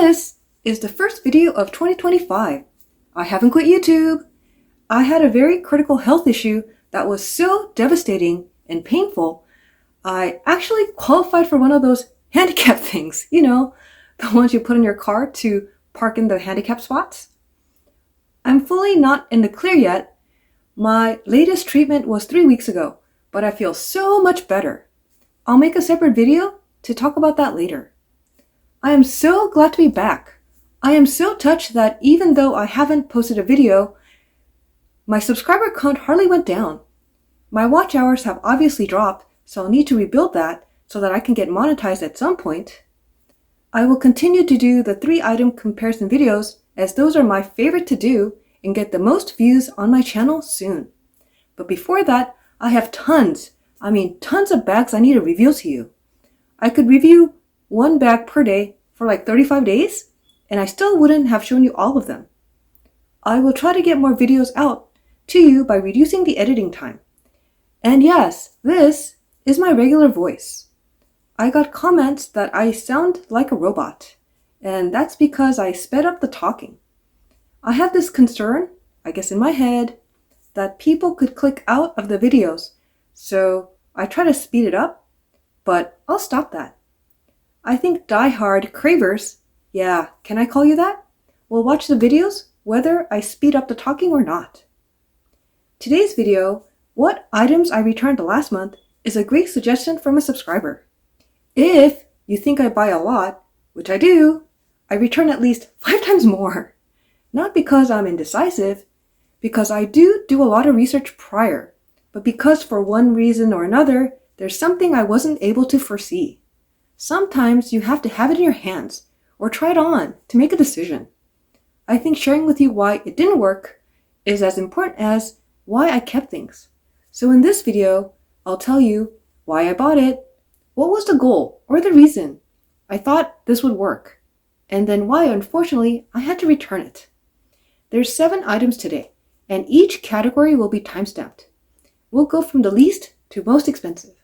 This is the first video of 2025. I haven't quit YouTube. I had a very critical health issue that was so devastating and painful, I actually qualified for one of those handicap things, the ones you put in your car to park in the handicap spots. I'm fully not in the clear yet. My latest treatment was 3 weeks ago, but I feel so much better. I'll make a separate video to talk about that later. I am so glad to be back. I am so touched that even though I haven't posted a video, my subscriber count hardly went down. My watch hours have obviously dropped, so I'll need to rebuild that so that I can get monetized at some point. I will continue to do the 3-item comparison videos as those are my favorite to do and get the most views on my channel soon. But before that, I have tons of bags I need to reveal to you. I could review one bag per day for like 35 days, and I still wouldn't have shown you all of them. I will try to get more videos out to you by reducing the editing time. And yes, this is my regular voice. I got comments that I sound like a robot, and that's because I sped up the talking. I have this concern, I guess in my head, that people could click out of the videos, so I try to speed it up, but I'll stop that. I think die-hard cravers, yeah, can I call you that? Will watch the videos whether I speed up the talking or not. Today's video, what items I returned last month, is a great suggestion from a subscriber. If you think I buy a lot, which I do, I return at least 5 times more. Not because I'm indecisive, because I do a lot of research prior, but because for one reason or another, there's something I wasn't able to foresee. Sometimes you have to have it in your hands or try it on to make a decision. I think sharing with you why it didn't work is as important as why I kept things. So in this video, I'll tell you why I bought it, what was the goal or the reason I thought this would work, and then why unfortunately I had to return it. There's 7 items today, and each category will be timestamped. We'll go from the least to most expensive.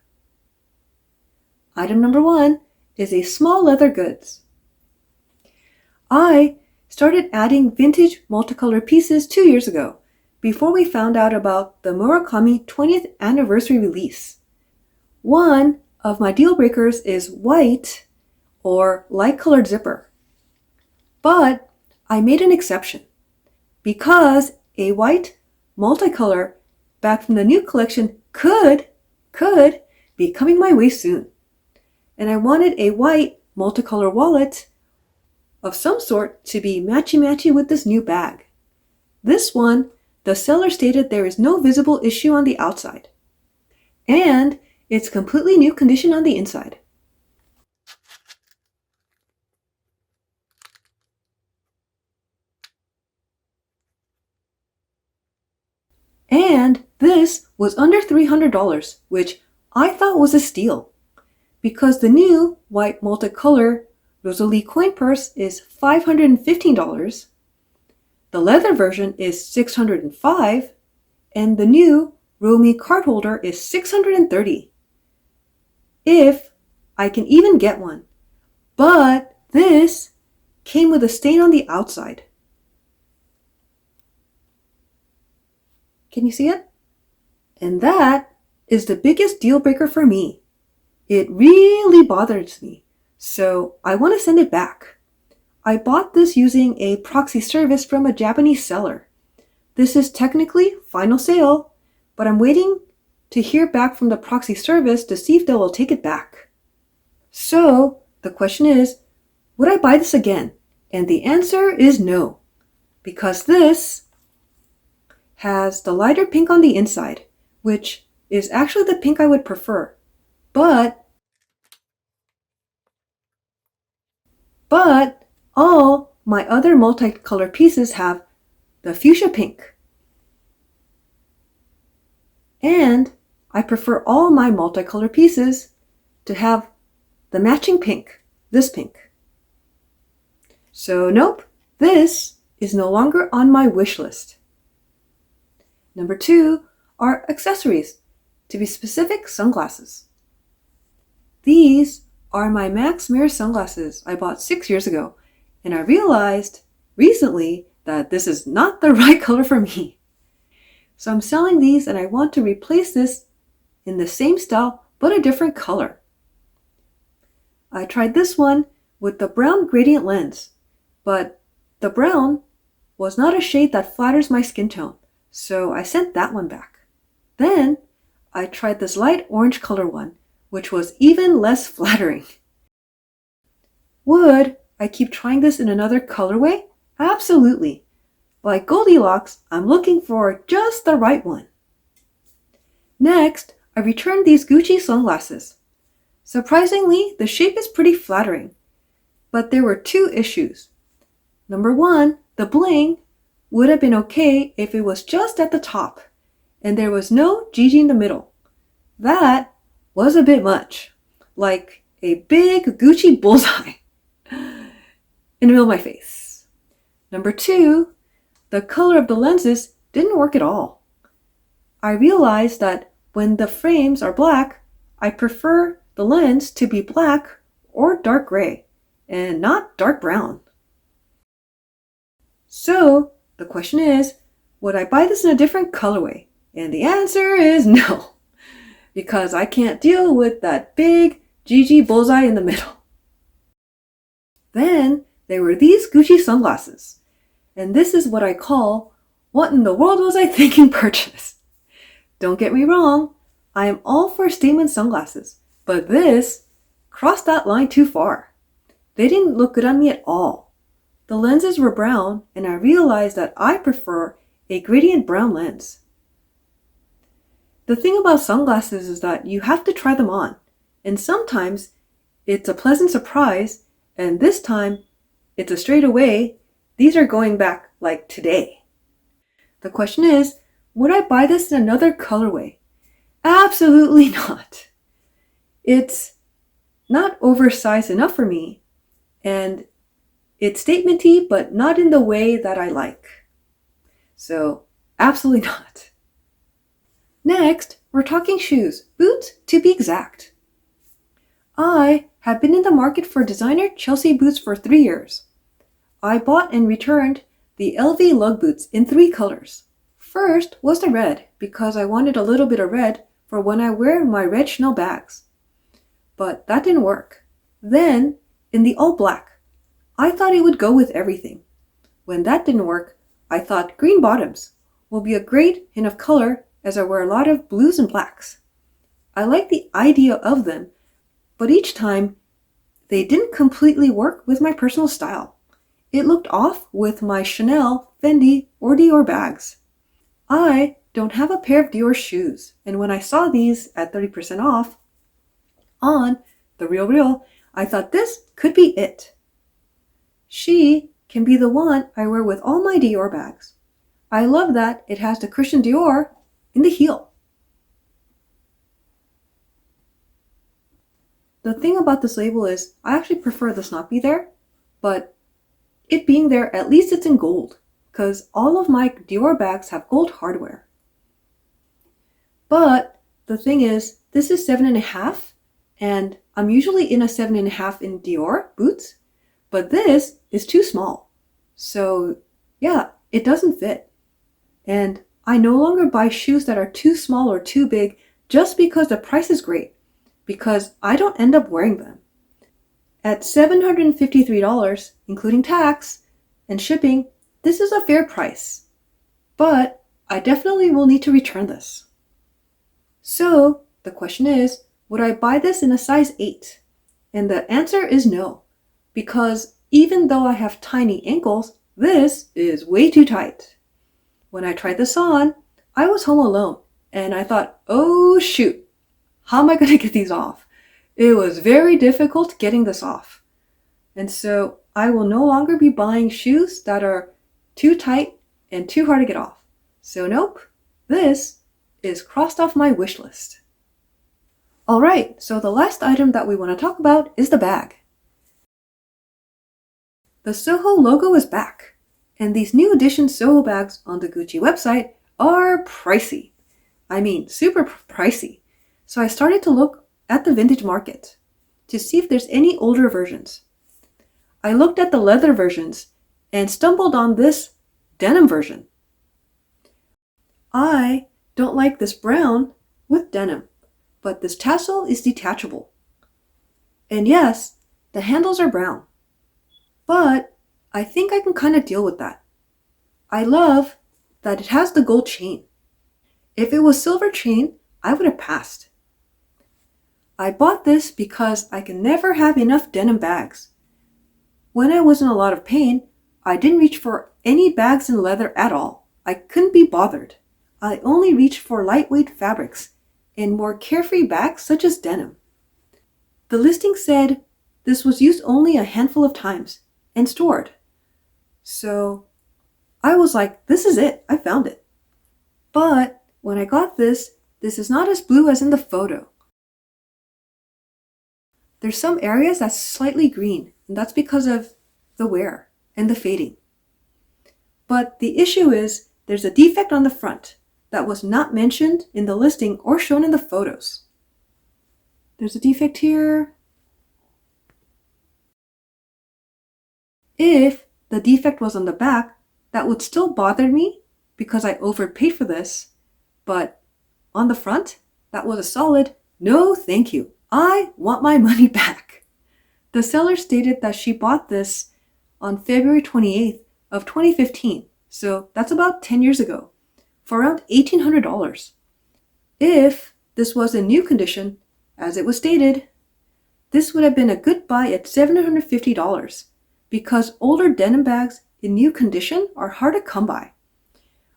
Item number 1 is a small leather goods. I started adding vintage multicolor pieces 2 years ago, before we found out about the Murakami 20th anniversary release. One of my deal breakers is white or light colored zipper. But I made an exception because a white multicolor back from the new collection could be coming my way soon. And I wanted a white multicolor wallet of some sort to be matchy-matchy with this new bag. This one, the seller stated there is no visible issue on the outside. And it's completely new condition on the inside. And this was under $300, which I thought was a steal. Because the new white multicolor Rosalie coin purse is $515, the leather version is $605, and the new Romy card holder is $630. If I can even get one. But this came with a stain on the outside. Can you see it? And that is the biggest deal breaker for me. It really bothers me, so I want to send it back. I bought this using a proxy service from a Japanese seller. This is technically final sale, but I'm waiting to hear back from the proxy service to see if they will take it back. So the question is, would I buy this again? And the answer is no, because this has the lighter pink on the inside, which is actually the pink I would prefer. But all my other multicolor pieces have the fuchsia pink. And I prefer all my multicolor pieces to have the matching pink, this pink. So nope, this is no longer on my wish list. Number 2 are accessories, to be specific, sunglasses. These are my Max Mirror sunglasses I bought 6 years ago, and I realized recently that this is not the right color for me. So I'm selling these and I want to replace this in the same style but a different color. I tried this one with the brown gradient lens, but the brown was not a shade that flatters my skin tone, so I sent that one back. Then I tried this light orange color one, which was even less flattering. Would I keep trying this in another colorway? Absolutely. Like Goldilocks, I'm looking for just the right one. Next, I returned these Gucci sunglasses. Surprisingly, the shape is pretty flattering, but there were two issues. Number one, the bling would have been okay if it was just at the top, and there was no GG in the middle. That was a bit much, like a big Gucci bullseye in the middle of my face. Number two, the color of the lenses didn't work at all. I realized that when the frames are black, I prefer the lens to be black or dark gray, and not dark brown. So the question is, would I buy this in a different colorway? And the answer is no, because I can't deal with that big GG bullseye in the middle. Then there were these Gucci sunglasses, and this is what I call, what in the world was I thinking purchase? Don't get me wrong, I am all for statement sunglasses, but this crossed that line too far. They didn't look good on me at all. The lenses were brown, and I realized that I prefer a gradient brown lens. The thing about sunglasses is that you have to try them on, and sometimes it's a pleasant surprise, and this time it's a straight away, these are going back like today. The question is, would I buy this in another colorway? Absolutely not. It's not oversized enough for me, and it's statement-y, but not in the way that I like. So, absolutely not. Next, we're talking shoes, boots to be exact. I have been in the market for designer Chelsea boots for 3 years. I bought and returned the LV lug boots in 3 colors. First was the red, because I wanted a little bit of red for when I wear my red Chanel bags. But that didn't work. Then, in the all black, I thought it would go with everything. When that didn't work, I thought green bottoms will be a great hint of color as I wear a lot of blues and blacks. I like the idea of them, but each time they didn't completely work with my personal style. It looked off with my Chanel, Fendi, or Dior bags. I don't have a pair of Dior shoes, and when I saw these at 30% off on The Real, I thought this could be it. She can be the one I wear with all my Dior bags. I love that it has the Christian Dior in the heel. The thing about this label is I actually prefer this not be there, but it being there, at least it's in gold, because all of my Dior bags have gold hardware. But the thing is, this is 7.5, and I'm usually in a 7.5 in Dior boots, but this is too small. So yeah, it doesn't fit. And I no longer buy shoes that are too small or too big just because the price is great, because I don't end up wearing them. At $753, including tax and shipping, this is a fair price, but I definitely will need to return this. So the question is, would I buy this in a size 8? And the answer is no, because even though I have tiny ankles, this is way too tight. When I tried this on, I was home alone, and I thought, oh shoot, how am I going to get these off? It was very difficult getting this off. And so I will no longer be buying shoes that are too tight and too hard to get off. So nope, this is crossed off my wish list. Alright, so the last item that we want to talk about is the bag. The Soho logo is back, and these new edition Soho bags on the Gucci website are pricey. I mean, super pricey. So I started to look at the vintage market to see if there's any older versions. I looked at the leather versions and stumbled on this denim version. I don't like this brown with denim, but this tassel is detachable. And yes, the handles are brown, but I think I can kind of deal with that. I love that it has the gold chain. If it was silver chain, I would have passed. I bought this because I can never have enough denim bags. When I was in a lot of pain, I didn't reach for any bags in leather at all. I couldn't be bothered. I only reached for lightweight fabrics and more carefree bags such as denim. The listing said this was used only a handful of times and stored. So I was like, this is it, I found it. But when I got this is not as blue as in the photo. There's some areas that's slightly green, and that's because of the wear and the fading. But the issue is there's a defect on the front that was not mentioned in the listing or shown in the photos. There's a defect here. If the defect was on the back, that would still bother me because I overpaid for this. But on the front, that was a solid no thank you. I want my money back. The seller stated that she bought this on February 28th of 2015. So that's about 10 years ago for around $1,800. If this was in new condition, as it was stated, this would have been a good buy at $750 because older denim bags in new condition are hard to come by.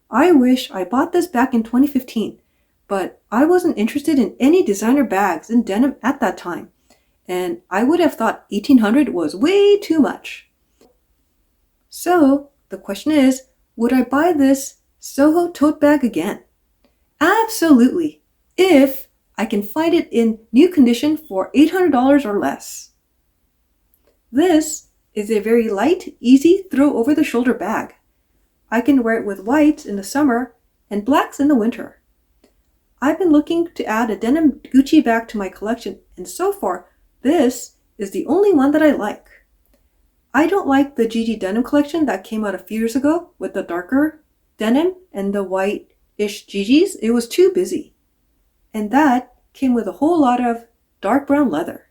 I wish I bought this back in 2015, but I wasn't interested in any designer bags in denim at that time, and I would have thought $1,800 was way too much. So the question is, would I buy this Soho tote bag again? Absolutely, if I can find it in new condition for $800 or less. This is a very light, easy throw over the shoulder bag. I can wear it with whites in the summer and blacks in the winter. I've been looking to add a denim Gucci bag to my collection, and so far, this is the only one that I like. I don't like the Gigi denim collection that came out a few years ago with the darker denim and the white-ish Gigis. It was too busy. And that came with a whole lot of dark brown leather.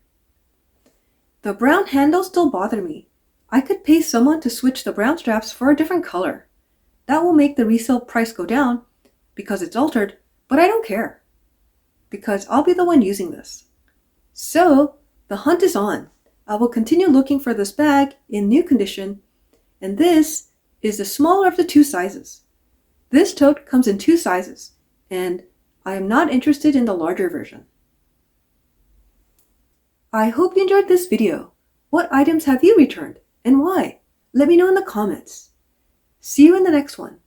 The brown handles still bother me. I could pay someone to switch the brown straps for a different color. That will make the resale price go down because it's altered, but I don't care because I'll be the one using this. So the hunt is on. I will continue looking for this bag in new condition, and this is the smaller of the two sizes. This tote comes in two sizes, and I am not interested in the larger version. I hope you enjoyed this video. What items have you returned and why? Let me know in the comments. See you in the next one.